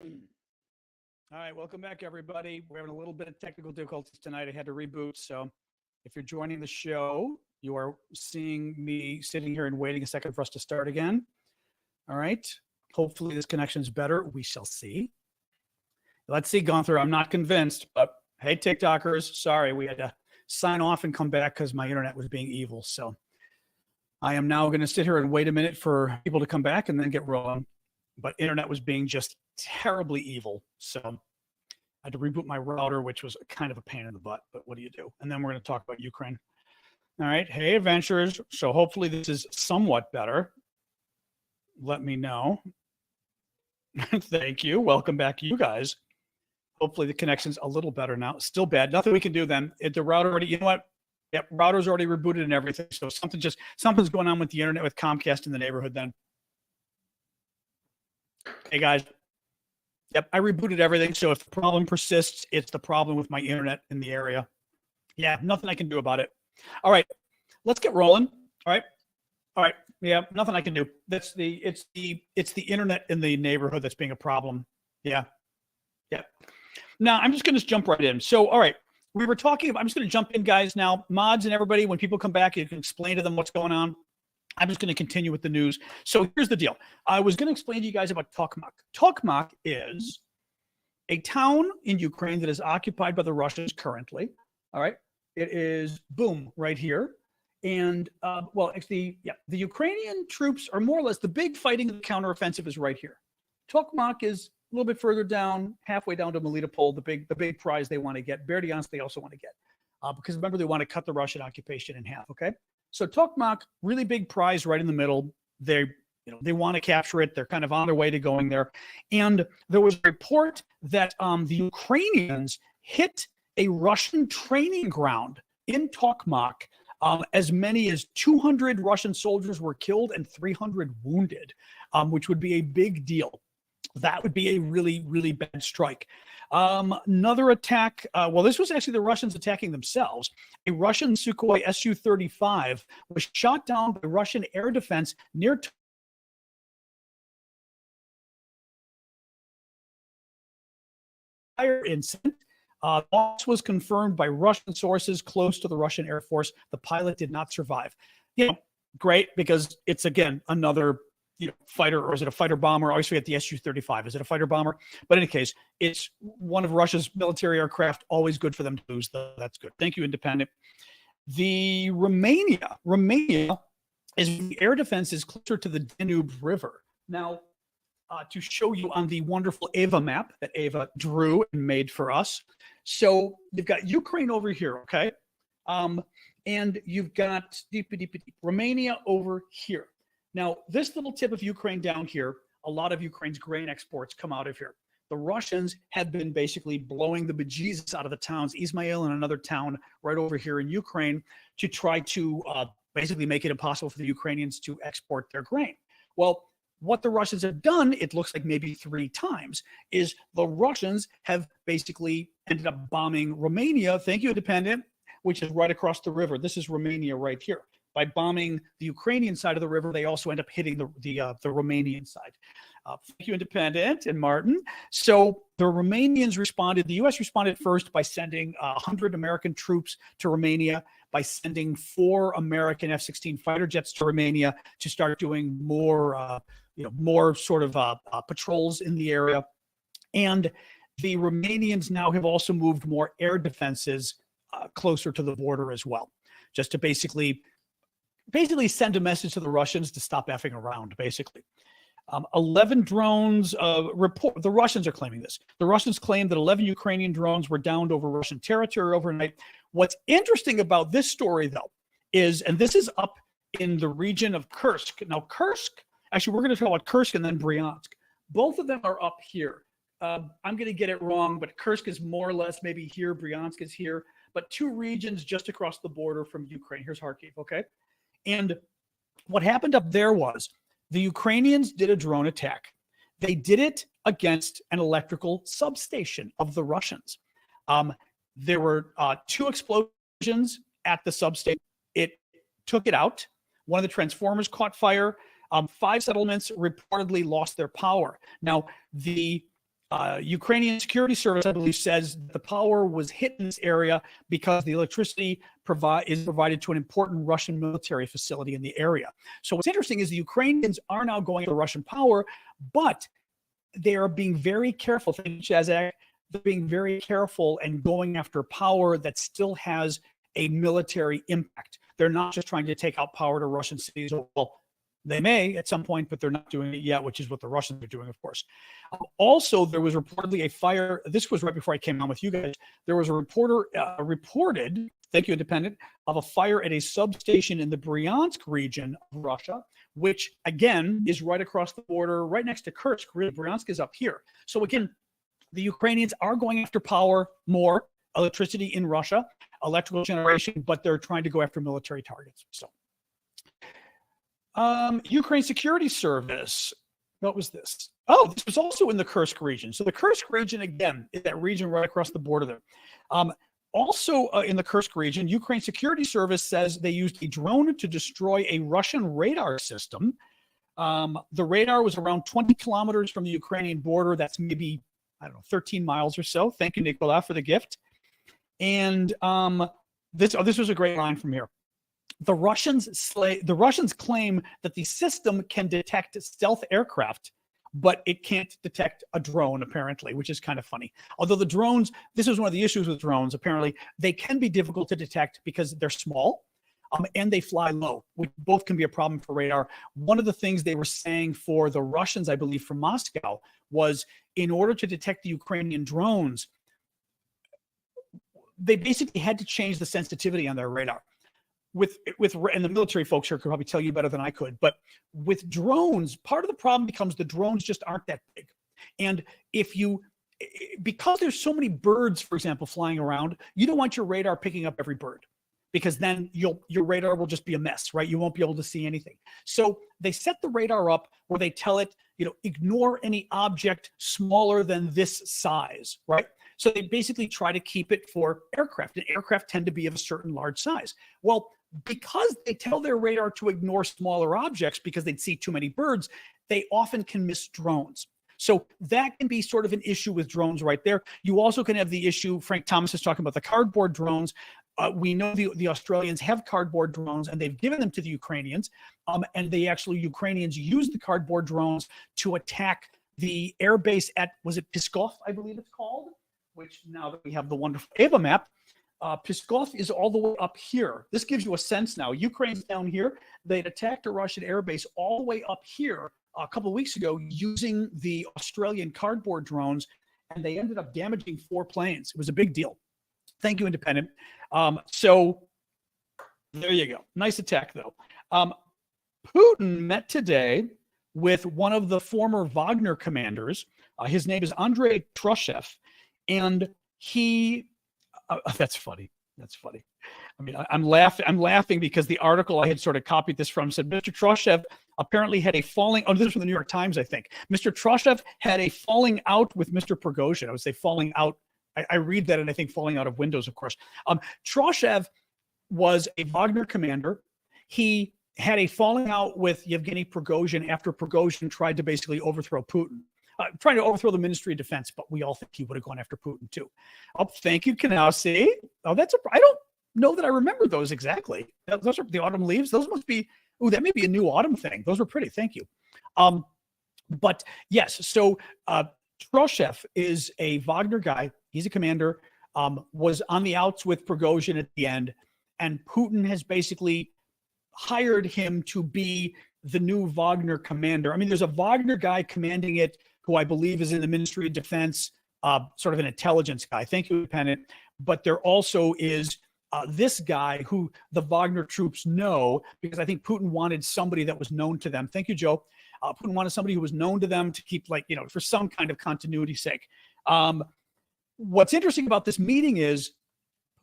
All right, welcome back, everybody. We're having a little bit of technical difficulties tonight. I had to reboot. So if you're joining the show, you are seeing me sitting here and waiting a second for us to start again. All right. Hopefully this connection is better. We shall see. Let's see, Gunther. I'm not convinced, but hey, TikTokers, sorry, we had to sign off and come back because my internet was being evil. So I am now going to sit here and wait a minute for people to come back and then get rolling. But internet was being just terribly evil. So I had to reboot my router, which was kind of a pain in the butt. But what do you do? And then we're going to talk about Ukraine. All right. Hey, adventurers. So hopefully this is somewhat better. Let me know. Thank you. Welcome back, you guys. Hopefully the connection's a little better now. Still bad. Nothing we can do then. The router already, you know what? Yep, router's already rebooted and everything. So something's going on with the internet with Comcast in the neighborhood then. Hey guys. Yep, I rebooted everything. So if the problem persists, it's the problem with my internet in the area. Yeah, nothing I can do about it. All right, let's get rolling. All right. Yeah, nothing I can do. It's the internet in the neighborhood that's being a problem. Yeah. Now I'm just going to jump right in. So, all right, we were talking about, I'm just going to jump in, guys. Now, mods and everybody, when people come back, you can explain to them what's going on. I'm just going to continue with the news. So here's the deal. I was going to explain to you guys about Tokmak. Tokmak is a town in Ukraine that is occupied by the Russians currently. All right. It is, boom, right here. And, the Ukrainian troops are more or less, the big fighting, the counteroffensive is right here. Tokmak is a little bit further down, halfway down to Melitopol, the big prize they want to get. Berdyansk they also want to get. Because remember, they want to cut the Russian occupation in half, okay? So Tokmak, really big prize right in the middle. They want to capture it. They're kind of on their way to going there. And there was a report that the Ukrainians hit a Russian training ground in Tokmak. As many as 200 Russian soldiers were killed and 300 wounded, which would be a big deal. That would be a really, really bad strike. Another attack. This was actually the Russians attacking themselves. A Russian Sukhoi Su-35 was shot down by Russian air defense near fire incident. Loss was confirmed by Russian sources close to the Russian Air Force. The pilot did not survive. Great, because it's, again, another fighter, or is it a fighter bomber? I always forget the Su-35. Is it a fighter bomber? But in any case, it's one of Russia's military aircraft. Always good for them to lose. That's good. Thank you, Independent. The Romania is the air defense is closer to the Danube River. Now, to show you on the wonderful Ava map that Ava drew and made for us. So you've got Ukraine over here, okay? And you've got Romania over here. Now, this little tip of Ukraine down here, a lot of Ukraine's grain exports come out of here. The Russians have been basically blowing the bejesus out of the towns, Izmail and another town right over here in Ukraine, to try to basically make it impossible for the Ukrainians to export their grain. Well, what the Russians have done, it looks like maybe 3 times, is the Russians have basically ended up bombing Romania, thank you, Independent, which is right across the river. This is Romania right here. By bombing the Ukrainian side of the river, they also end up hitting the Romanian side. Thank you, Independent and Martin. So the Romanians responded. The U.S. responded first by sending 100 American troops to Romania, by sending 4 American F-16 fighter jets to Romania to start doing more sort of patrols in the area. And the Romanians now have also moved more air defenses closer to the border as well, just to basically send a message to the Russians to stop effing around, basically. 11 drones report. The Russians are claiming this. The Russians claim that 11 Ukrainian drones were downed over Russian territory overnight. What's interesting about this story, though, is, and this is up in the region of Kursk. Now, Kursk, actually, we're going to talk about Kursk and then Bryansk. Both of them are up here. I'm going to get it wrong, but Kursk is more or less maybe here. Bryansk is here. But 2 regions just across the border from Ukraine. Here's Kharkiv, okay? And what happened up there was the Ukrainians did a drone attack. They did it against an electrical substation of the Russians. There were 2 explosions at the substation. It took it out. One of the transformers caught fire. 5 settlements reportedly lost their power. Now, the Ukrainian security service, I believe, says the power was hit in this area because the electricity is provided to an important Russian military facility in the area. So what's interesting is the Ukrainians are now going to Russian power, but they are being very careful. Thank you, Shazak. They're being very careful and going after power that still has a military impact. They're not just trying to take out power to Russian cities. Well, they may at some point, but they're not doing it yet, which is what the Russians are doing, of course. Also, there was reportedly a fire. This was right before I came on with you guys. There was a reporter reported, thank you, Independent, of a fire at a substation in the Bryansk region of Russia, which, again, is right across the border, right next to Kursk. Really, Bryansk is up here. So, again, the Ukrainians are going after power more, electricity in Russia, electrical generation, but they're trying to go after military targets. So, Ukraine Security Service. What was this? Oh, this was also in the Kursk region. So the Kursk region, again, is that region right across the border there. Also in the Kursk region, Ukraine Security Service says they used a drone to destroy a Russian radar system. The radar was around 20 kilometers from the Ukrainian border. That's maybe, I don't know, 13 miles or so. Thank you, Nicola, for the gift. And this was a great line from here. The Russians claim that the system can detect stealth aircraft, but it can't detect a drone, apparently, which is kind of funny. Although the drones, this is one of the issues with drones, apparently, they can be difficult to detect because they're small and they fly low, which both can be a problem for radar. One of the things they were saying for the Russians, I believe, from Moscow, was in order to detect the Ukrainian drones, they basically had to change the sensitivity on their radar. And the military folks here could probably tell you better than I could, but with drones, part of the problem becomes the drones just aren't that big. And because there's so many birds, for example, flying around, you don't want your radar picking up every bird, because then your radar will just be a mess, right? You won't be able to see anything. So they set the radar up where they tell it, ignore any object smaller than this size, right? So they basically try to keep it for aircraft, and aircraft tend to be of a certain large size. Well, because they tell their radar to ignore smaller objects because they'd see too many birds, they often can miss drones. So that can be sort of an issue with drones right there. You also can have the issue, Frank Thomas is talking about the cardboard drones. We know the Australians have cardboard drones, and they've given them to the Ukrainians. And Ukrainians use the cardboard drones to attack the airbase at, was it Pskov, I believe it's called? Which, now that we have the wonderful Ava map, Pskov is all the way up here. This gives you a sense now. Ukraine's down here. They'd attacked a Russian airbase all the way up here a couple of weeks ago using the Australian cardboard drones, and they ended up damaging 4 planes. It was a big deal. Thank you, Independent. So there you go. Nice attack, though. Putin met today with one of the former Wagner commanders. His name is Andrei Trushev. And he, that's funny. That's funny. I mean, I'm laughing because the article I had sort of copied this from said Mr. Trushev apparently had a falling. Oh, this is from the New York Times, I think. Mr. Trushev had a falling out with Mr. Prigozhin. I would say falling out. I read that, and I think falling out of windows, of course. Trushev was a Wagner commander. He had a falling out with Yevgeny Prigozhin after Prigozhin tried to basically overthrow Putin. Trying to overthrow the Ministry of Defense, but we all think he would have gone after Putin too. Oh, thank you, Kanowski. Oh, I don't know that I remember those exactly. Those are the autumn leaves. Those must be, that may be a new autumn thing. Those were pretty, thank you. But yes, so Trushev is a Wagner guy. He's a commander, was on the outs with Prigozhin at the end, and Putin has basically hired him to be the new Wagner commander. I mean, there's a Wagner guy commanding it who I believe is in the Ministry of Defense, sort of an intelligence guy. Thank you, Independent. But there also is this guy who the Wagner troops know, because I think Putin wanted somebody that was known to them. Thank you, Joe. Putin wanted somebody who was known to them to keep, for some kind of continuity's sake. What's interesting about this meeting is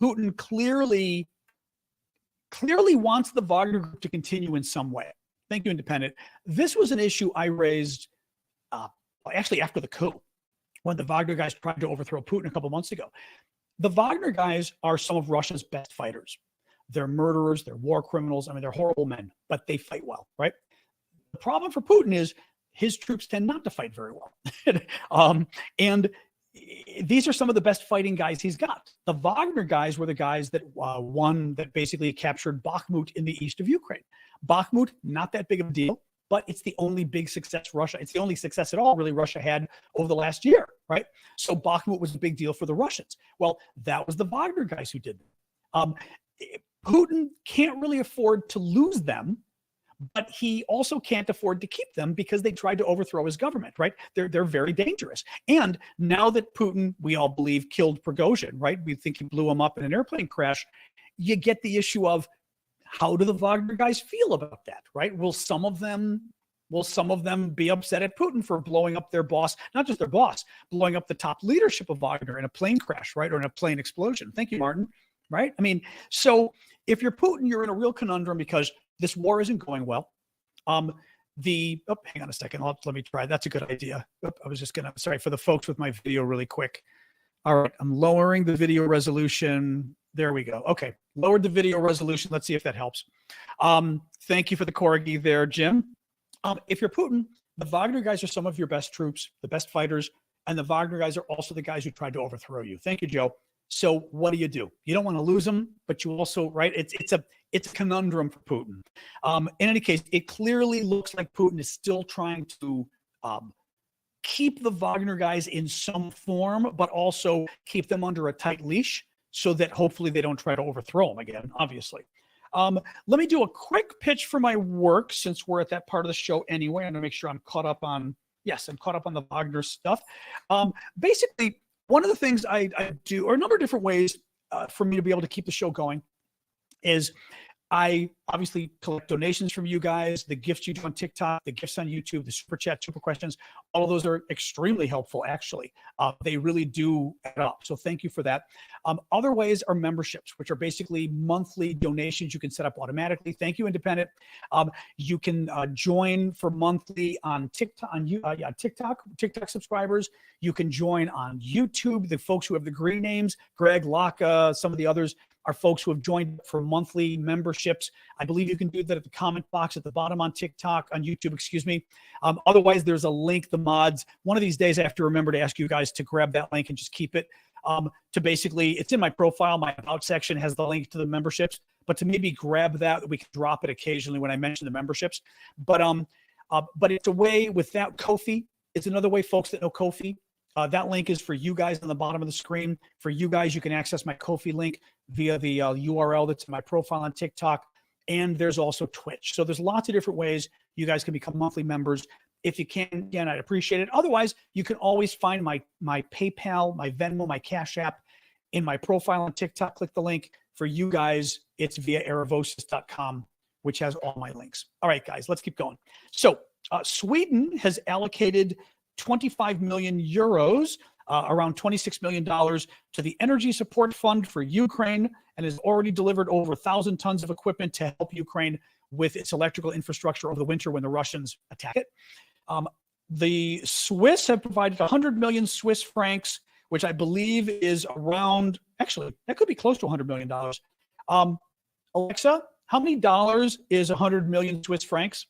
Putin clearly wants the Wagner group to continue in some way. Thank you, Independent. This was an issue I raised actually after the coup, when the Wagner guys tried to overthrow Putin a couple months ago. The Wagner guys are some of Russia's best fighters. They're murderers, they're war criminals. I mean, they're horrible men, but they fight well, right? The problem for Putin is his troops tend not to fight very well. And these are some of the best fighting guys he's got. The Wagner guys were the guys that that basically captured Bakhmut in the east of Ukraine. Bakhmut, not that big of a deal, but it's the only big success it's the only success at all really Russia had over the last year, right? So Bakhmut was a big deal for the Russians. Well, that was the Wagner guys who did it. Putin can't really afford to lose them, but he also can't afford to keep them because they tried to overthrow his government, right? They're very dangerous. And now that Putin, we all believe, killed Prigozhin, right? We think he blew him up in an airplane crash. You get the issue of how do the Wagner guys feel about that, right? Will some of them be upset at Putin for blowing up their boss, not just their boss, blowing up the top leadership of Wagner in a plane crash, right? Or in a plane explosion. Thank you, Martin. Right? I mean, so if you're Putin, you're in a real conundrum because this war isn't going well. Hang on a second. Let me try. That's a good idea. I was just sorry for the folks with my video really quick. All right. I'm lowering the video resolution. There we go. Okay. Lowered the video resolution. Let's see if that helps. Thank you for the corgi there, Jim. If you're Putin, the Wagner guys are some of your best troops, the best fighters, and the Wagner guys are also the guys who tried to overthrow you. Thank you, Joe. So what do? You don't want to lose them, but you also, right? It's a conundrum for Putin. In any case, it clearly looks like Putin is still trying to keep the Wagner guys in some form, but also keep them under a tight leash so that hopefully they don't try to overthrow him again, obviously. Let me do a quick pitch for my work since we're at that part of the show anyway. I'm going to make sure I'm caught up on, yes, I'm caught up on the Wagner stuff. Basically, one of the things I do, or a number of different ways for me to be able to keep the show going, is I obviously collect donations from you guys, the gifts you do on TikTok, the gifts on YouTube, the super chat, super questions. All of those are extremely helpful, actually. They really do add up. So thank you for that. Other ways are memberships, which are basically monthly donations you can set up automatically. Thank you, Independent. You can join for monthly on TikTok, TikTok subscribers. You can join on YouTube. The folks who have the green names, Greg, Laka, some of the others, are folks who have joined for monthly memberships. I believe you can do that at the comment box at the bottom on TikTok, on YouTube, excuse me. Otherwise, there's a link, the mods. One of these days, I have to remember to ask you guys to grab that link and just keep it. To basically, it's in my profile. My About section has the link to the memberships, but to maybe grab that, we can drop it occasionally when I mention the memberships. But it's a way without Ko-fi. It's another way, folks that know Ko-fi. That link is for you guys on the bottom of the screen. For you guys, you can access my Ko-fi link via the URL that's in my profile on TikTok. And there's also Twitch. So there's lots of different ways you guys can become monthly members. If you can, again, I'd appreciate it. Otherwise, you can always find my PayPal, my Venmo, my Cash App in my profile on TikTok. Click the link. For you guys, it's via aravosis.com, which has all my links. All right, guys, let's keep going. So Sweden has allocated 25 million euros, around $26 million, to the Energy Support Fund for Ukraine, and has already delivered over 1,000 tons of equipment to help Ukraine with its electrical infrastructure over the winter when the Russians attack it. The Swiss have provided 100 million Swiss francs, which I believe is around, actually, that could be close to $100 million. Alexa, how many dollars is 100 million Swiss francs?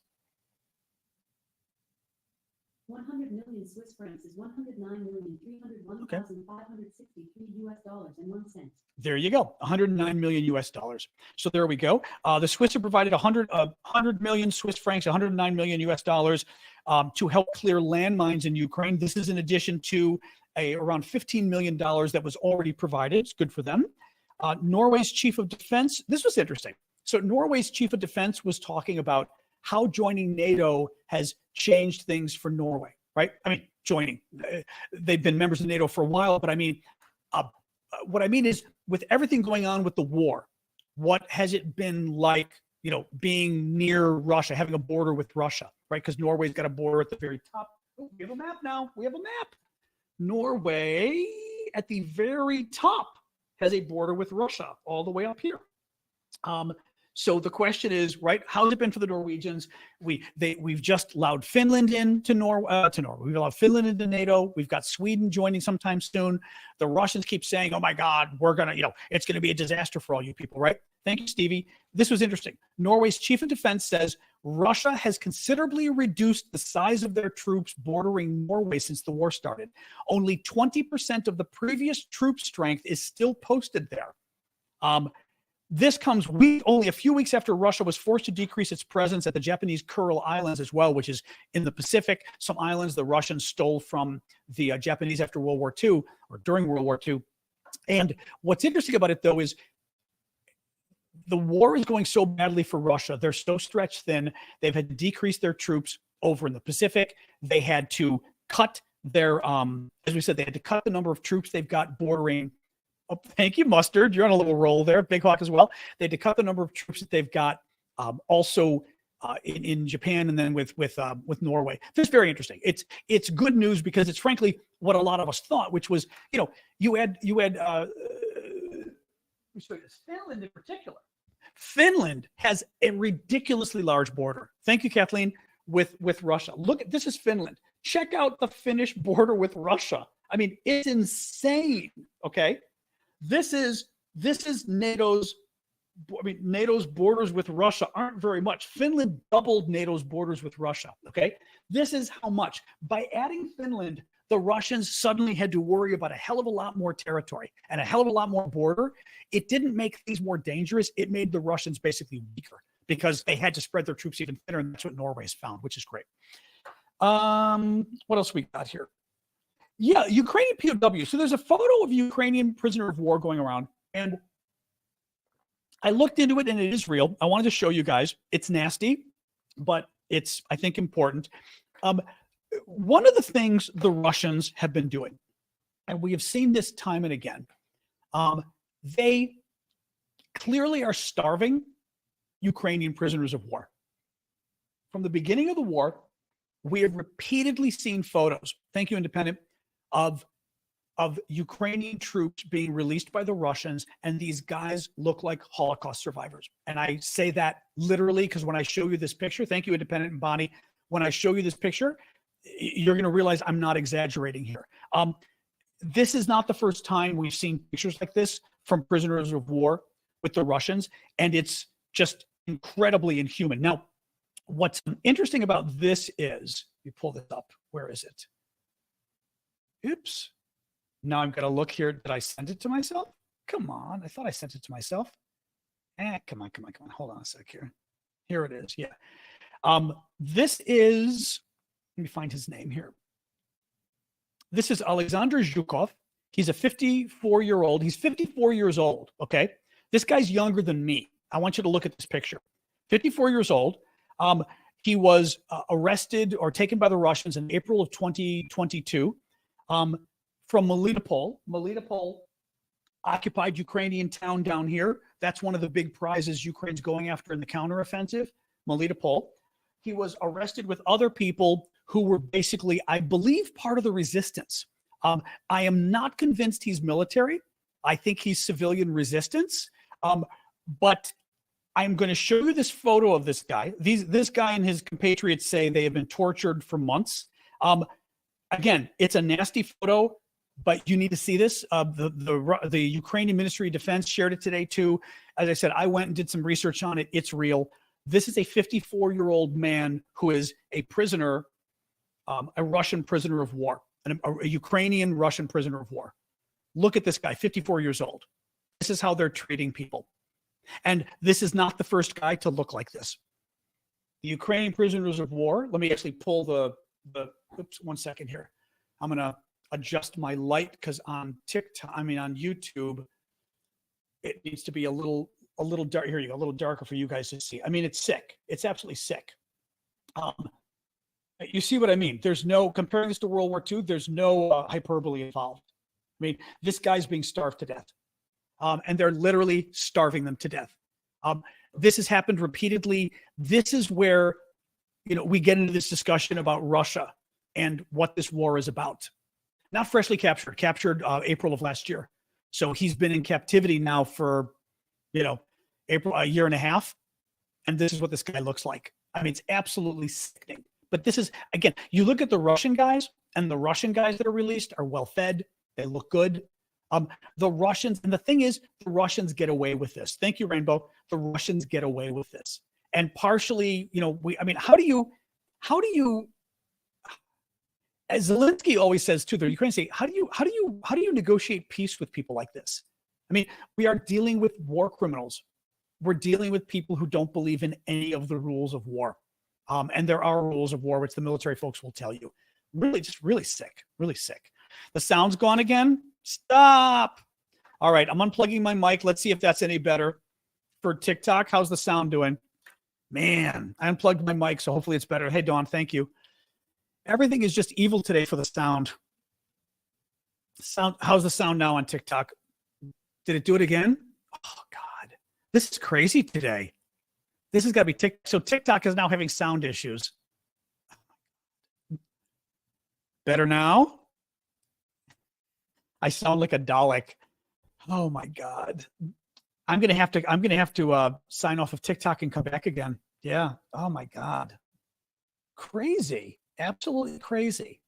100 million Swiss francs is $109,301,563 US dollars and 1 cent. There you go, 109 million US dollars. So there we go. The Swiss have provided 100 million Swiss francs, 109 million US dollars to help clear landmines in Ukraine. This is in addition to around $15 million that was already provided. It's good for them. Norway's chief of defense, this was interesting. So Norway's chief of defense was talking about how joining NATO has changed things for Norway, right? I mean, joining. They've been members of NATO for a while, but I mean, what I mean is with everything going on with the war, what has it been like, you know, being near Russia, having a border with Russia, right? Because Norway's got a border at the very top. Oh, we have a map now. We have a map. Norway at the very top has a border with Russia all the way up here. So the question is, right, how's it been for the Norwegians? We've just allowed Finland into Norway. We've allowed Finland into NATO. We've got Sweden joining sometime soon. The Russians keep saying, oh my God, we're going to, it's going to be a disaster for all you people, right? Thank you, Stevie. This was interesting. Norway's chief of defense says Russia has considerably reduced the size of their troops bordering Norway since the war started. Only 20% of the previous troop strength is still posted there. This comes only a few weeks after Russia was forced to decrease its presence at the Japanese Kuril Islands as well, which is in the Pacific. Some islands the Russians stole from the Japanese after World War II or during World War II. And what's interesting about it, though, is the war is going so badly for Russia. They're so stretched thin. They've had to decrease their troops over in the Pacific. They had to cut their, as we said, they had to cut the number of troops they've got bordering. Oh, thank you, Mustard. You're on a little roll there. Big Hawk as well. They had to cut the number of troops that they've got also in Japan and then with Norway. This is very interesting. It's good news because it's frankly what a lot of us thought, which was, you had Finland in particular. Finland has a ridiculously large border. Thank you, Kathleen, with Russia. Look, this is Finland. Check out the Finnish border with Russia. I mean, it's insane. Okay. This is NATO's borders with Russia aren't very much. Finland doubled NATO's borders with Russia. Okay. This is how much. By adding Finland, the Russians suddenly had to worry about a hell of a lot more territory and a hell of a lot more border. It didn't make things more dangerous. It made the Russians basically weaker because they had to spread their troops even thinner. And that's what Norway's found, which is great. What else we got here? Yeah, Ukrainian POW. So there's a photo of a Ukrainian prisoner of war going around. And I looked into it and it is real. I wanted to show you guys. It's nasty, but it's, I think, important. One of the things the Russians have been doing, and we have seen this time and again, they clearly are starving Ukrainian prisoners of war. From the beginning of the war, we have repeatedly seen photos, thank you, Independent, of Ukrainian troops being released by the Russians, and these guys look like Holocaust survivors. And I say that literally because when I show you this picture, thank you, Independent and Bonnie, when I show you this picture, you're going to realize I'm not exaggerating here. This is not the first time we've seen pictures like this from prisoners of war with the Russians, and it's just incredibly inhuman. Now, what's interesting about this is, you pull this up. Where is it? Oops. Now I'm going to look here. Did I send it to myself? Come on. I thought I sent it to myself. Come on. Hold on a sec here. Here it is. Yeah. This is, let me find his name here. This is Alexander Zhukov. He's a 54-year-old. He's 54 years old. Okay. This guy's younger than me. I want you to look at this picture. 54 years old. He was arrested or taken by the Russians in April of 2022 from Melitopol. Melitopol, occupied Ukrainian town down here. That's one of the big prizes Ukraine's going after in the counteroffensive, Melitopol. He was arrested with other people who were basically, I believe, part of the resistance. I am not convinced he's military. I think he's civilian resistance. But I'm going to show you this photo of this guy. This guy and his compatriots say they have been tortured for months. Again, it's a nasty photo, but you need to see this. The Ukrainian Ministry of Defense shared it today too. As I said, I went and did some research on it. It's real. This is a 54-year-old man who is a prisoner, a Russian prisoner of war, a Ukrainian Russian prisoner of war. Look at this guy, 54 years old. This is how they're treating people. And this is not the first guy to look like this. The Ukrainian prisoners of war, let me actually pull the oops, 1 second here. I'm going to adjust my light because on on YouTube, it needs to be a little dark. Here you go, a little darker for you guys to see. I mean, it's sick. It's absolutely sick. You see what I mean? There's no, comparing this to World War II, there's no hyperbole involved. I mean, this guy's being starved to death. And they're literally starving them to death. This has happened repeatedly. This is where, we get into this discussion about Russia and what this war is about. Not freshly captured April of last year. So he's been in captivity now for, a year and a half. And this is what this guy looks like. I mean, it's absolutely sickening. But this is, again, you look at the Russian guys, and the Russian guys that are released are well fed. They look good. The Russians, and the thing is, the Russians get away with this. Thank you, Rainbow. The Russians get away with this. And partially, I mean, how do you, as Zelensky always says to the Ukraine state, how do you negotiate peace with people like this? I mean, we are dealing with war criminals. We're dealing with people who don't believe in any of the rules of war. And there are rules of war, which the military folks will tell you. Really, just really sick, really sick. The sound's gone again. Stop. All right, I'm unplugging my mic. Let's see if that's any better for TikTok. How's the sound doing? Man, I unplugged my mic, so hopefully it's better. Hey, Dawn, thank you. Everything is just evil today for the sound. How's the sound now on TikTok? Did it do it again? Oh, God. This is crazy today. This has got to be TikTok. So TikTok is now having sound issues. Better now? I sound like a Dalek. Oh my God. I'm gonna have to sign off of TikTok and come back again. Yeah. Oh my God. Crazy. Absolutely crazy.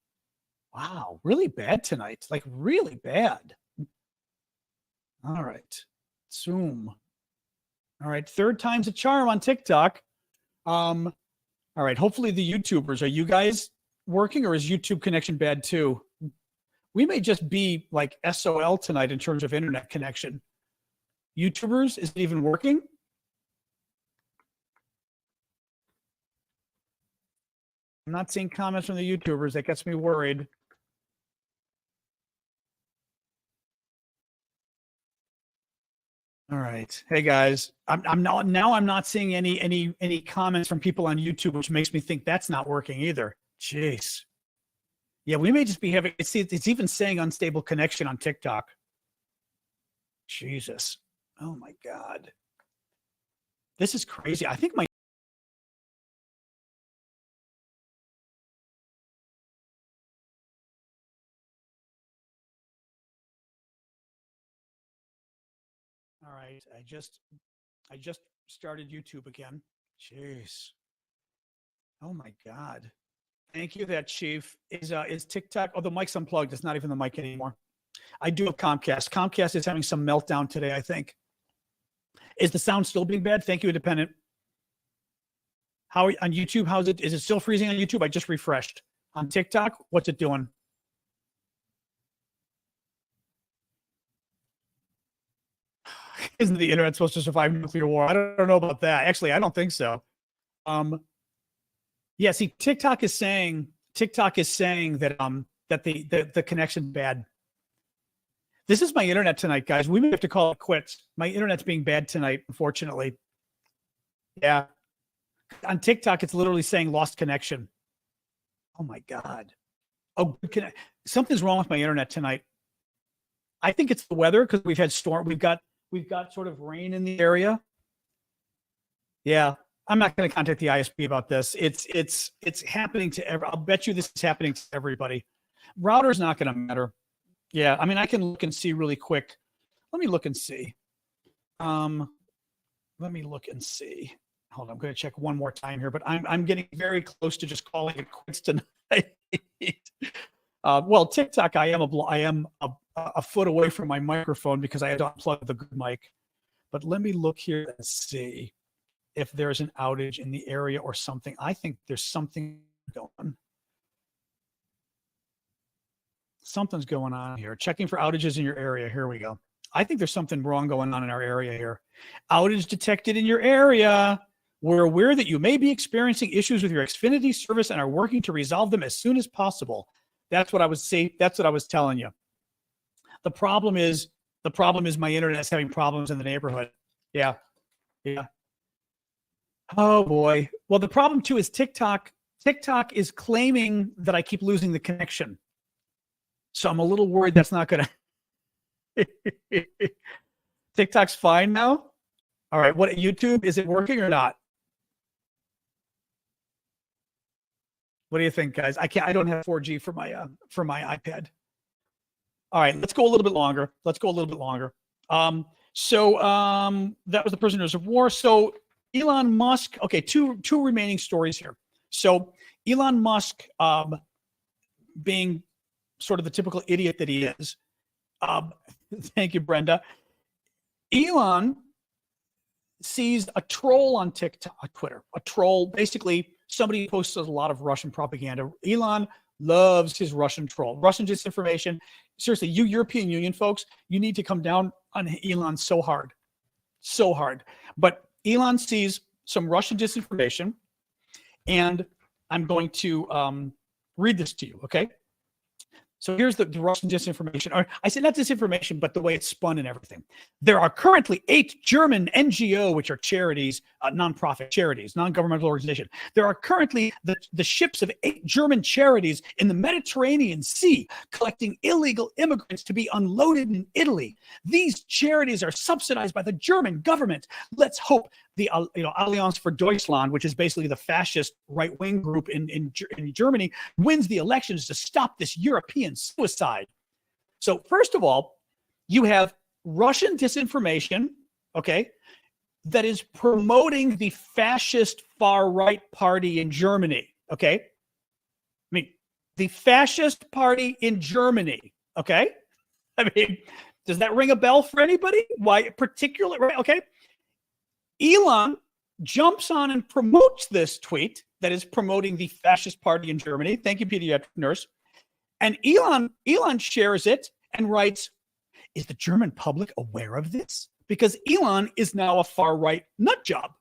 Wow. Really bad tonight. Like really bad. All right. Zoom. All right. Third time's a charm on TikTok. All right. Hopefully the YouTubers, are you guys working, or is YouTube connection bad too? We may just be like SOL tonight in terms of internet connection. YouTubers, is it even working? I'm not seeing comments from the YouTubers. That gets me worried. All right. Hey guys, I'm not seeing any comments from people on YouTube, which makes me think that's not working either. Jeez. Yeah, we may just be having, it's even saying unstable connection on TikTok. Jesus. Oh my God. This is crazy. I think my All right. I just started YouTube again. Jeez. Oh my God. Thank you, that Chief. Is TikTok? Oh, the mic's unplugged. It's not even the mic anymore. I do have Comcast. Comcast is having some meltdown today, I think. Is the sound still being bad? Thank you, Independent. How on YouTube? How's it? Is it still freezing on YouTube? I just refreshed. On TikTok, what's it doing? Isn't the internet supposed to survive nuclear war? I don't know about that. Actually, I don't think so. Yeah, see, TikTok is saying that that the connection's bad. This is my internet tonight, guys. We may have to call it quits. My internet's being bad tonight, unfortunately. Yeah. On TikTok, it's literally saying lost connection. Oh my God. Oh, something's wrong with my internet tonight. I think it's the weather because we've had storm. We've got sort of rain in the area. Yeah. I'm not going to contact the ISP about this. It's happening to I'll bet you this is happening to everybody. Router's not going to matter. Yeah, I mean, I can look and see really quick. Let me look and see. Let me look and see. Hold on, I'm going to check one more time here, but I'm getting very close to just calling it quits tonight. Well, TikTok, I am a foot away from my microphone because I had to unplug the good mic. But let me look here and see if there's an outage in the area or something. I think there's something going. Something's going on here. Checking for outages in your area. Here we go. I think there's something wrong going on in our area here. Outage detected in your area. We're aware that you may be experiencing issues with your Xfinity service and are working to resolve them as soon as possible. That's what I was saying. That's what I was telling you. The problem is my internet is having problems in the neighborhood. Yeah. Yeah. Oh boy. Well, the problem too is TikTok is claiming that I keep losing the connection. So I'm a little worried that's not going to. TikTok's fine now. All right. What, YouTube? Is it working or not? What do you think, guys? I don't have 4G for my iPad. All right. Let's go a little bit longer. That was the prisoners of war. So Elon Musk. Okay. Two remaining stories here. So Elon Musk, being sort of the typical idiot that he is. Thank you, Brenda. Elon sees a troll on TikTok, Twitter, a troll, basically somebody who posts a lot of Russian propaganda. Elon loves his Russian troll, Russian disinformation. Seriously, you European Union folks, you need to come down on Elon so hard. But Elon sees some Russian disinformation, and I'm going to read this to you, okay? So here's the Russian disinformation, or I say not disinformation, but the way it's spun and everything. There are currently 8 German NGO, which are charities, nonprofit charities, non-governmental organizations. There are currently the ships of 8 German charities in the Mediterranean Sea collecting illegal immigrants to be unloaded in Italy. These charities are subsidized by the German government. Let's hope the Allianz for Deutschland, which is basically the fascist right-wing group in Germany, wins the elections to stop this European suicide. So first of all, you have Russian disinformation, okay, that is promoting the fascist far-right party in Germany, okay? I mean, the fascist party in Germany, okay? I mean, does that ring a bell for anybody? Why particularly, right? Okay. Elon jumps on and promotes this tweet that is promoting the fascist party in Germany. Thank you, pediatric nurse. And Elon shares it and writes, is the German public aware of this? Because Elon is now a far-right nut job.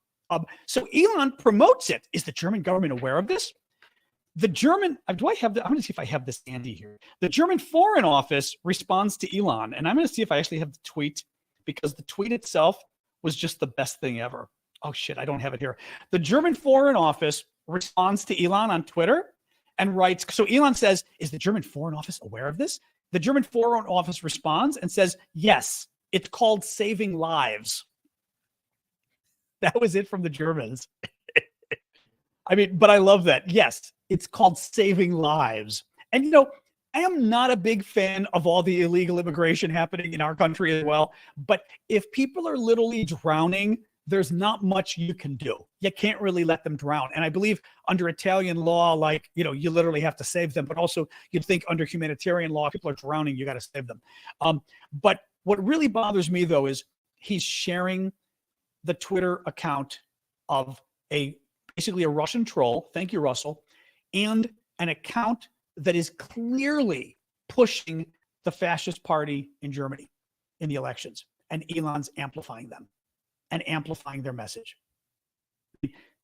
So Elon promotes it. Is the German government aware of this? The German, do I have the, I'm going to see if I have this handy here. The German Foreign Office responds to Elon, and I'm going to see if I actually have the tweet, because the tweet itself was just the best thing ever. Oh shit, I don't have it here. The German Foreign Office responds to Elon on Twitter and writes, so Elon says, is the German Foreign Office aware of this? The German Foreign Office responds and says, yes, it's called saving lives. That was it from the Germans. I mean, but I love that. Yes, it's called saving lives. And, you know, I am not a big fan of all the illegal immigration happening in our country as well. But if people are literally drowning, there's not much you can do. You can't really let them drown. And I believe under Italian law, like, you know, you literally have to save them. But also you'd think under humanitarian law, if people are drowning, you got to save them. But what really bothers me, though, is he's sharing the Twitter account of basically a Russian troll. Thank you, Russell. And an account that is clearly pushing the fascist party in Germany in the elections. And Elon's amplifying them and amplifying their message.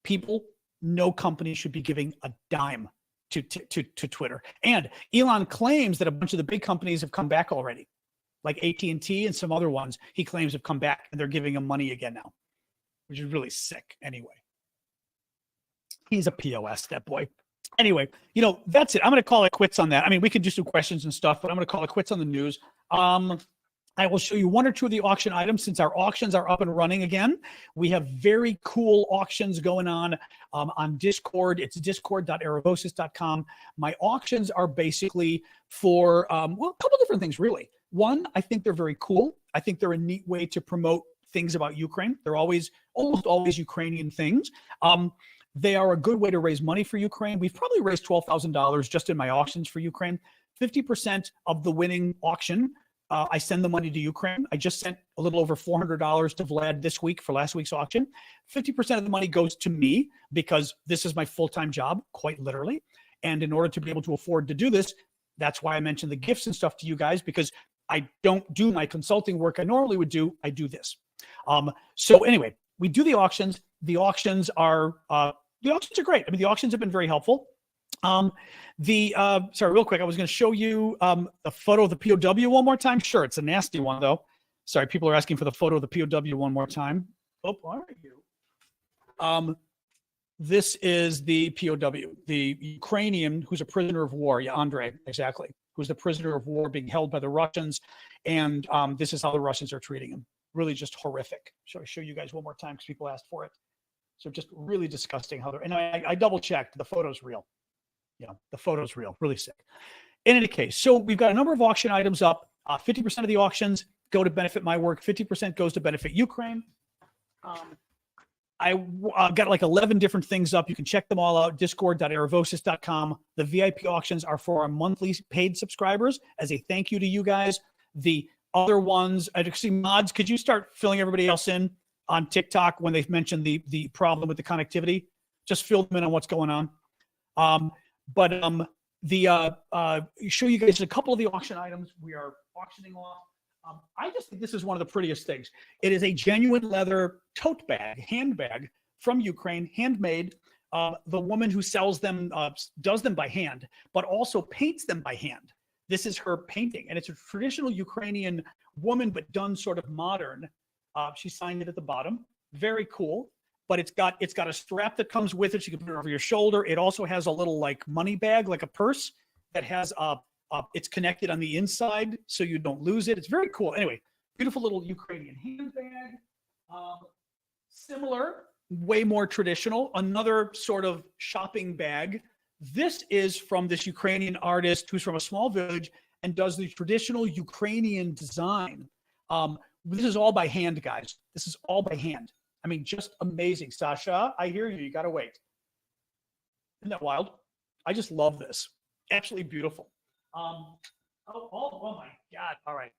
People, no company should be giving a dime to Twitter. And Elon claims that a bunch of the big companies have come back already, like AT&T and some other ones he claims have come back, and they're giving him money again now, which is really sick anyway. He's a POS, that boy. Anyway, you know, that's it. I'm going to call it quits on that. I mean, we could do some questions and stuff, but I'm going to call it quits on the news. I will show you one or two of the auction items since our auctions are up and running again. We have very cool auctions going on Discord. It's discord.aravosis.com. My auctions are basically for, well, a couple different things, really. One, I think they're very cool. I think they're a neat way to promote things about Ukraine. They're almost always Ukrainian things. They are a good way to raise money for Ukraine. We've probably raised $12,000 just in my auctions for Ukraine. 50% of the winning auction, I send the money to Ukraine. I just sent a little over $400 to Vlad this week for last week's auction. 50% of the money goes to me because this is my full-time job, quite literally. And in order to be able to afford to do this, that's why I mentioned the gifts and stuff to you guys, because I don't do my consulting work I normally would do. I do this. So anyway, we do the auctions. The auctions are great. I mean, the auctions have been very helpful. Sorry, real quick, I was going to show you a photo of the POW one more time. Sure, it's a nasty one though. Sorry, people are asking for the photo of the POW one more time. Oh, are you? This is the POW, the Ukrainian who's a prisoner of war. Yeah, Andrei, exactly. Who's the prisoner of war being held by the Russians. And this is how the Russians are treating him. Really just horrific. So I show you guys one more time because people asked for it. So just really disgusting how they're, and I double checked, the photo's real. You know, the photo's real, really sick. In any case, so we've got a number of auction items up. 50% of the auctions go to benefit my work. 50% goes to benefit Ukraine. I got like 11 different things up. You can check them all out. Discord.aravosis.com. The VIP auctions are for our monthly paid subscribers as a thank you to you guys. The other ones, actually, mods, could you start filling everybody else in? on TikTok when they've mentioned the problem with the connectivity. Just fill them in on what's going on. Show you guys a couple of the auction items we are auctioning off. I just think this is one of the prettiest things. It is a genuine leather tote bag, handbag from Ukraine, handmade. The woman who sells them does them by hand, but also paints them by hand. This is her painting, and it's a traditional Ukrainian woman, but done sort of modern. She signed it at the bottom. Very cool. But it's got a strap that comes with it. You can put it over your shoulder. It also has a little like money bag, like a purse that has it's connected on the inside so you don't lose it. It's very cool. Anyway, beautiful little Ukrainian handbag. Similar, way more traditional. Another sort of shopping bag. This is from this Ukrainian artist who's from a small village and does the traditional Ukrainian design. This is all by hand, guys. This is all by hand. I mean, just amazing. Sasha, I hear you. You got to wait. Isn't that wild? I just love this. Absolutely beautiful. Oh my God. All right.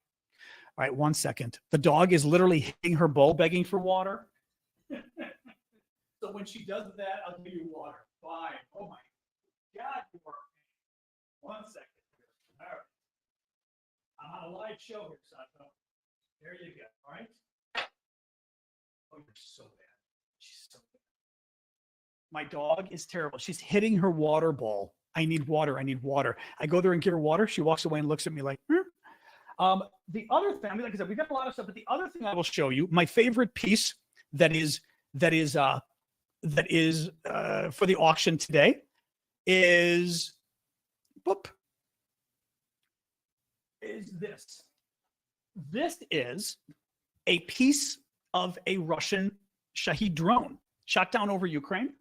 All right. 1 second. The dog is literally hitting her bowl, begging for water. So when she does that, I'll give you water. Fine. Oh my God. 1 second. All right. I'm on a live show here, Sasha. There you go. All right. Oh, you're so bad. She's so bad. My dog is terrible. She's hitting her water bowl. I need water. I need water. I go there and give her water. She walks away and looks at me like, The other thing, I mean, like I said, we got a lot of stuff, but the other thing I will show you, my favorite piece that is for the auction today is this. This is a piece of a Russian Shahed drone shot down over Ukraine.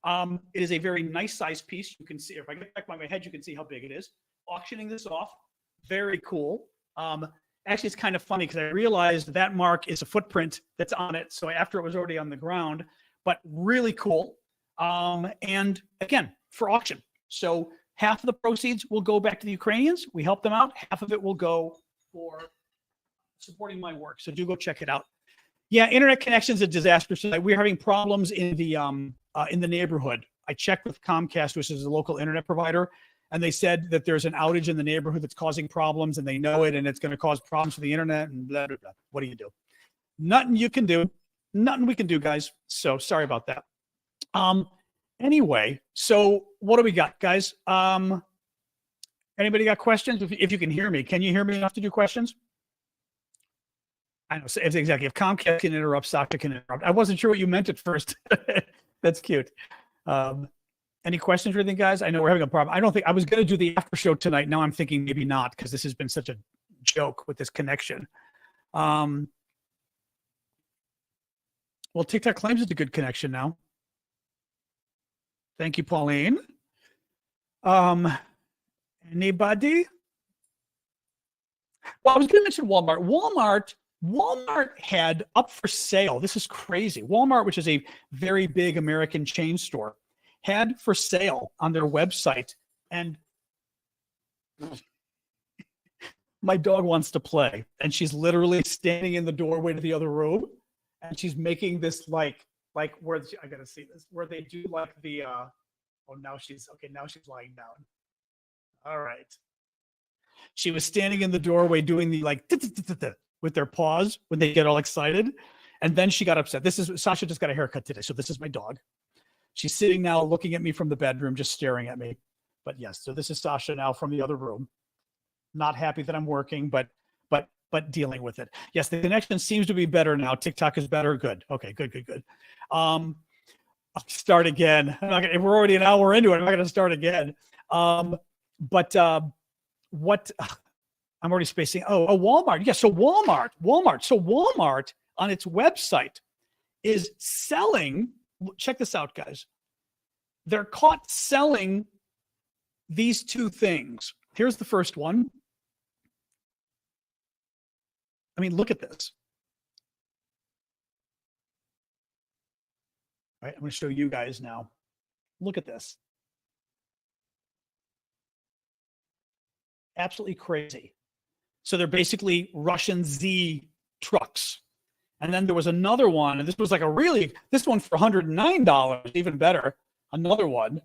It is a very nice size piece. You can see, if I get back by my head, you can see how big it is. Auctioning this off. Very cool. Actually, it's kind of funny because I realized that mark is a footprint that's on it. So after it was already on the ground, but really cool. And again, for auction. So half of the proceeds will go back to the Ukrainians. We help them out. Half of it will go for supporting my work. So do go check it out. Yeah, internet connection's a disaster. So we're having problems in the neighborhood. I checked with Comcast, which is a local internet provider, and they said that there's an outage in the neighborhood that's causing problems, and they know it, and it's going to cause problems for the internet, and blah, blah, blah. What do you do? Nothing you can do. Nothing we can do, guys. So sorry about that. Anyway, so what do we got, guys? Anybody got questions? If you can hear me, can you hear me enough to do questions? I know, exactly. If Comcast can interrupt, Sasha can interrupt. I wasn't sure what you meant at first. That's cute. Any questions or anything, guys? I know we're having a problem. I don't think I was going to do the after show tonight. Now I'm thinking maybe not, because this has been such a joke with this connection. Well, TikTok claims it's a good connection now. Thank you, Pauline. Anybody? Well, I was going to mention Walmart. Walmart had up for sale. This is crazy. Walmart, which is a very big American chain store, had for sale on their website. And my dog wants to play. And she's literally standing in the doorway to the other room. And she's making this like where I got to see this, where they do like the, now she's lying down. All right. She was standing in the doorway doing the like, with their paws when they get all excited. And then she got upset. Sasha just got a haircut today. So this is my dog. She's sitting now looking at me from the bedroom, just staring at me. But yes, so this is Sasha now from the other room. Not happy that I'm working, but dealing with it. Yes, the connection seems to be better now. TikTok is better. Good. Okay, good. I'll start again. We're already an hour into it. I'm not going to start again. What I'm already spacing. Walmart. Yeah. So Walmart. So Walmart on its website is selling. Check this out, guys. They're caught selling these two things. Here's the first one. I mean, look at this. All right, I'm going to show you guys now. Look at this. Absolutely crazy. So they're basically Russian Z trucks. And then there was another one, and this was like this one for $109, even better. Another one.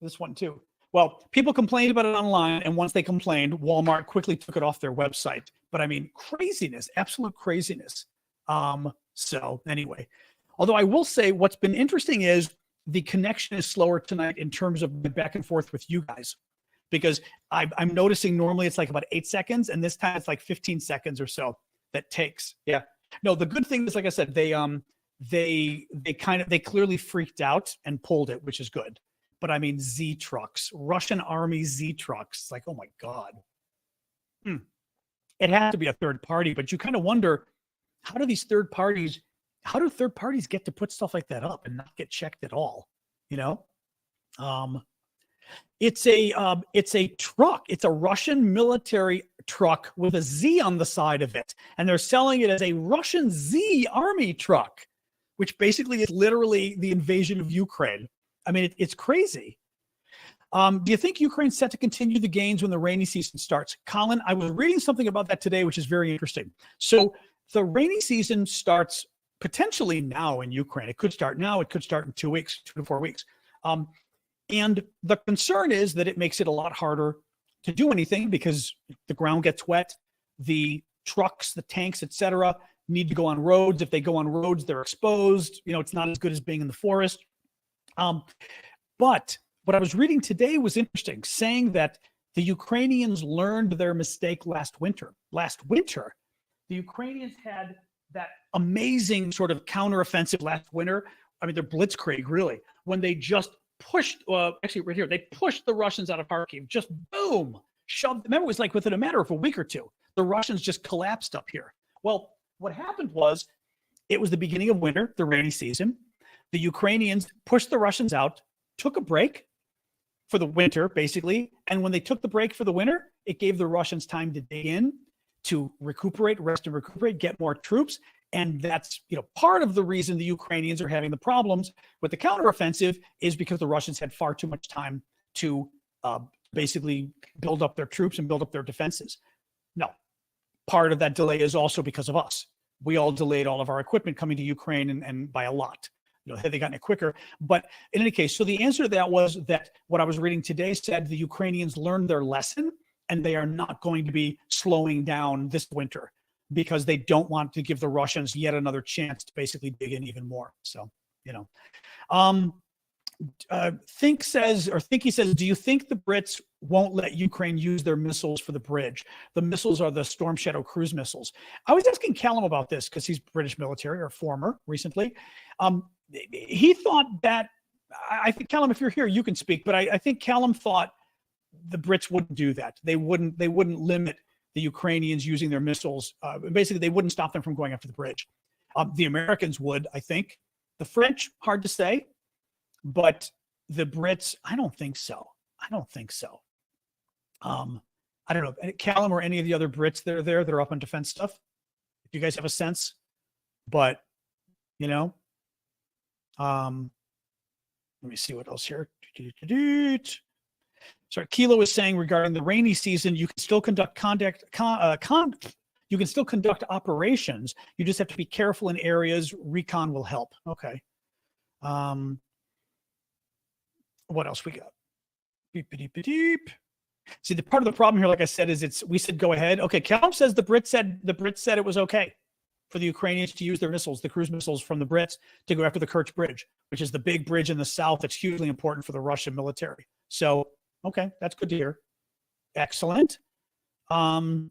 This one too. Well, people complained about it online, and once they complained, Walmart quickly took it off their website. But I mean, craziness, absolute craziness. So anyway, although I will say what's been interesting is the connection is slower tonight in terms of the back and forth with you guys, because I'm noticing normally it's like about 8 seconds, and this time it's like 15 seconds or so that takes. Yeah. No, the good thing is, like I said, they clearly freaked out and pulled it, which is good. But I mean, Z trucks, Russian army Z trucks. Like, oh my God. It has to be a third party, but you kind of wonder, how do third parties get to put stuff like that up and not get checked at all? You know? It's a truck. It's a Russian military truck with a Z on the side of it. And they're selling it as a Russian Z army truck, which basically is literally the invasion of Ukraine. I mean, it's crazy. Do you think Ukraine's set to continue the gains when the rainy season starts? Colin, I was reading something about that today, which is very interesting. So the rainy season starts potentially now in Ukraine. It could start now. It could start in 2 weeks, 2 to 4 weeks. And the concern is that it makes it a lot harder to do anything because the ground gets wet. The trucks, the tanks, etc., need to go on roads. If they go on roads, they're exposed. You know, it's not as good as being in the forest. But what I was reading today was interesting, saying that the Ukrainians learned their mistake last winter. Last winter, the Ukrainians had that amazing sort of counteroffensive last winter. I mean, their blitzkrieg, really, when they just pushed, actually right here, they pushed the Russians out of Kharkiv, just boom, shoved. Remember, it was like within a matter of a week or two, the Russians just collapsed up here. Well, what happened was, it was the beginning of winter, the rainy season. The Ukrainians pushed the Russians out, took a break for the winter, basically. And when they took the break for the winter, it gave the Russians time to dig in, to recuperate, rest and recuperate, get more troops. And that's, you know, part of the reason the Ukrainians are having the problems with the counteroffensive is because the Russians had far too much time to basically build up their troops and build up their defenses. No, part of that delay is also because of us. We all delayed all of our equipment coming to Ukraine and by a lot. You know, had they gotten it quicker. But in any case, so the answer to that was that what I was reading today said the Ukrainians learned their lesson and they are not going to be slowing down this winter because they don't want to give the Russians yet another chance to basically dig in even more. So, you know, Thinky says, do you think the Brits won't let Ukraine use their missiles for the bridge? The missiles are the Storm Shadow cruise missiles. I was asking Callum about this because he's British military or former recently. He thought that, I think, Callum, if you're here, you can speak, but I think Callum thought the Brits wouldn't do that. They wouldn't limit the Ukrainians using their missiles. Basically, they wouldn't stop them from going after the bridge. The Americans would, I think. The French, hard to say. But the Brits, I don't think so. I don't know. Callum or any of the other Brits that are there that are up on defense stuff, if you guys have a sense. But, you know, let me see what else here. Sorry, Kilo is saying regarding the rainy season, you can still conduct you can still conduct operations. You just have to be careful in areas. Recon will help. Okay. What else we got? Beep, beep, beep, beep. See, the part of the problem here, like I said, is we said go ahead. Okay, Callum says the Brits said it was okay for the Ukrainians to use their missiles, the cruise missiles from the Brits, to go after the Kerch Bridge, which is the big bridge in the south that's hugely important for the Russian military. So, okay, that's good to hear. Excellent. Didn't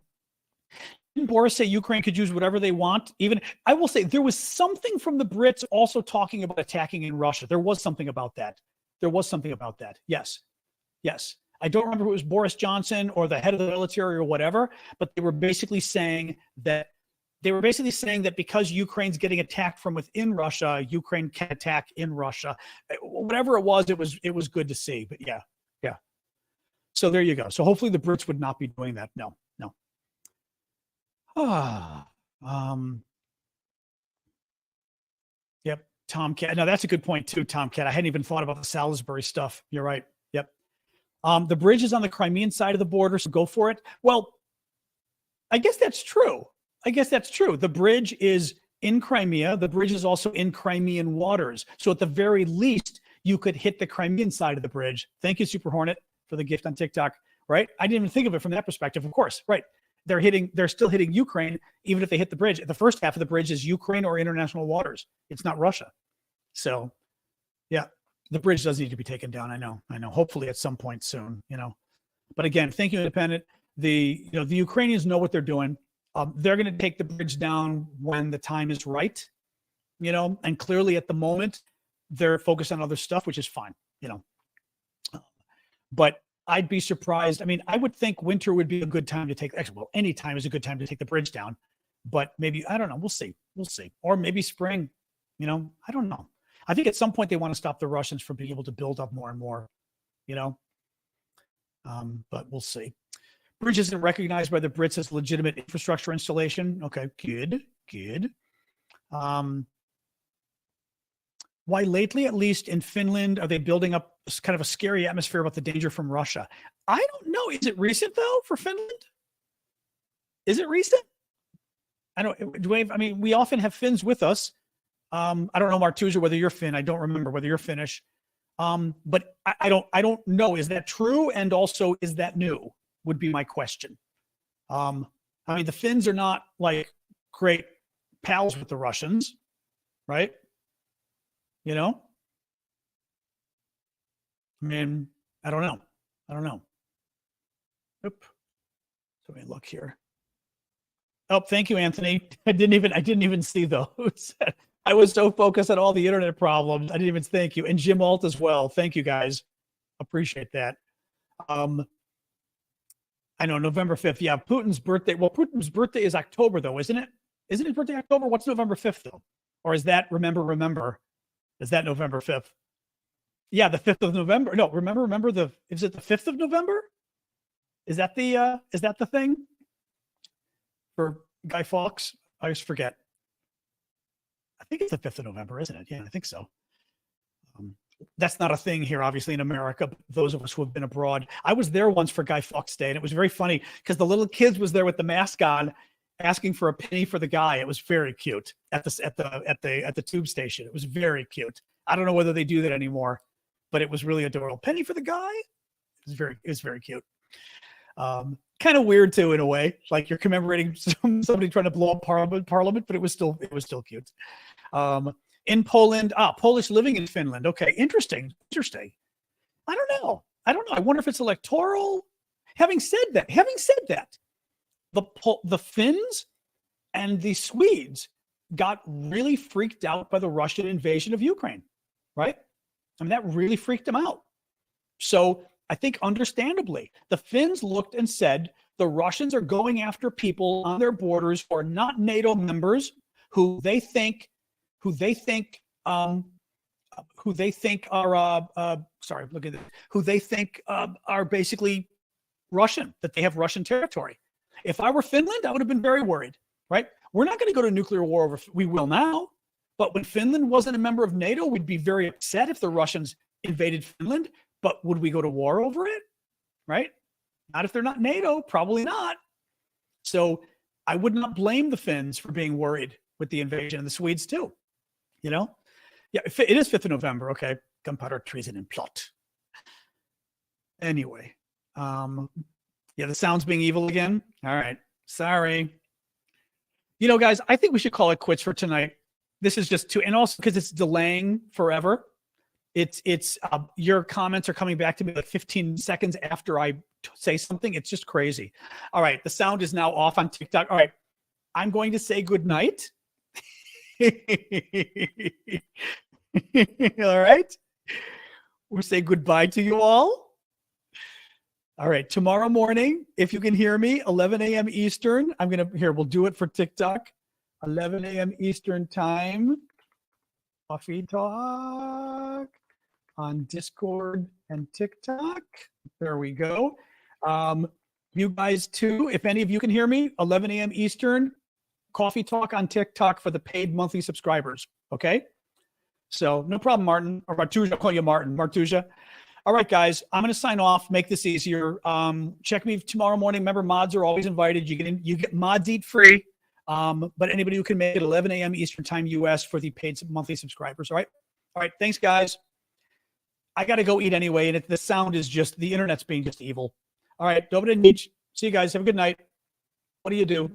Boris say Ukraine could use whatever they want? Even, I will say, there was something from the Brits also talking about attacking in Russia. There was something about that. Yes. I don't remember if it was Boris Johnson or the head of the military or whatever, but they were basically saying that because Ukraine's getting attacked from within Russia, Ukraine can attack in Russia. Whatever it was good to see. But yeah. So there you go. So hopefully the Brits would not be doing that. No. Yep. Tomcat. No, that's a good point too, Tomcat. I hadn't even thought about the Salisbury stuff. You're right. Yep. The bridge is on the Crimean side of the border, so go for it. Well, I guess that's true. I guess that's true. The bridge is in Crimea. The bridge is also in Crimean waters. So at the very least, you could hit the Crimean side of the bridge. Thank you, Super Hornet, for the gift on TikTok, right? I didn't even think of it from that perspective, of course, right? They're still hitting Ukraine, even if they hit the bridge. The first half of the bridge is Ukraine or international waters. It's not Russia. So yeah, the bridge does need to be taken down. I know. Hopefully at some point soon, but again, thank you, Independent. The Ukrainians know what they're doing. They're going to take the bridge down when the time is right, and clearly at the moment they're focused on other stuff, which is fine, but I'd be surprised. I mean, I would think winter would be a good time to take, actually, well, any time is a good time to take the bridge down, but maybe, I don't know. We'll see. Or maybe spring, I don't know. I think at some point they want to stop the Russians from being able to build up more and more, but we'll see. Bridge isn't recognized by the Brits as legitimate infrastructure installation. Okay, good. Why lately, at least in Finland, are they building up kind of a scary atmosphere about the danger from Russia? I don't know. Is it recent though for Finland? Is it recent? I mean, we often have Finns with us. I don't know, Martuja, whether you're Finn. I don't remember whether you're Finnish. But I don't know. Is that true? And also, is that new? Would be my question. I mean, the Finns are not like great pals with the Russians, right? I mean, I don't know. Oop. So let me look here. Oh, thank you, Anthony. I didn't even see those. I was so focused on all the internet problems. I didn't even thank you. And Jim Alt as well. Thank you guys. Appreciate that. I know November 5th. Yeah, Putin's birthday. Well, Putin's birthday is October though, isn't it? Isn't his birthday October? What's November 5th though? Or is that remember? Is that November 5th? Yeah, the 5th of November. No, remember is it the 5th of November? Is that the thing for Guy Fawkes? I always forget. I think it's the 5th of November, isn't it? Yeah, I think so. That's not a thing here, obviously, in America. But those of us who have been abroad, I was there once for Guy Fawkes Day, and it was very funny because the little kids was there with the mask on, asking for a penny for the guy. It was very cute at the tube station. It was very cute. I don't know whether they do that anymore, but it was really adorable. Penny for the guy. It was very cute. Kind of weird too, in a way, like you're commemorating somebody trying to blow up parliament, but it was still cute. In Poland, Polish living in Finland. Okay, interesting. I don't know. I wonder if it's electoral. Having said that, the Finns and the Swedes got really freaked out by the Russian invasion of Ukraine, right? I mean, that really freaked them out. So I think understandably, the Finns looked and said, the Russians are going after people on their borders who are not NATO members, who they think are basically Russian, that they have Russian territory. If I were Finland, I would have been very worried, right? We're not going to go to nuclear war over, we will now, but when Finland wasn't a member of NATO, we'd be very upset if the Russians invaded Finland, but would we go to war over it, right? Not if they're not NATO, probably not. So I would not blame the Finns for being worried with the invasion, and the Swedes too, Yeah, it is 5th of November, okay. Gunpowder, treason, and plot. Anyway, yeah, the sound's being evil again. All right, sorry. Guys, I think we should call it quits for tonight. This is just and also because it's delaying forever. It's your comments are coming back to me like 15 seconds after I say something. It's just crazy. All right, the sound is now off on TikTok. All right, I'm going to say good night. All right, we'll say goodbye to you all. All right, tomorrow morning, if you can hear me, 11 a.m. Eastern. We'll do it for TikTok. 11 a.m. Eastern time. Coffee Talk on Discord and TikTok. There we go. You guys too, if any of you can hear me, 11 a.m. Eastern, Coffee Talk on TikTok for the paid monthly subscribers. Okay? So no problem, Martin, or Martuja. I'll call you Martin. Martuja. All right, guys, I'm going to sign off, make this easier. Check me tomorrow morning. Remember, mods are always invited. You get mods eat free. But anybody who can make it 11 a.m. Eastern time US for the paid monthly subscribers. All right. All right. Thanks, guys. I got to go eat anyway. And the sound is just, the internet's being just evil. All right. Dobry nic. See you guys. Have a good night. What do you do?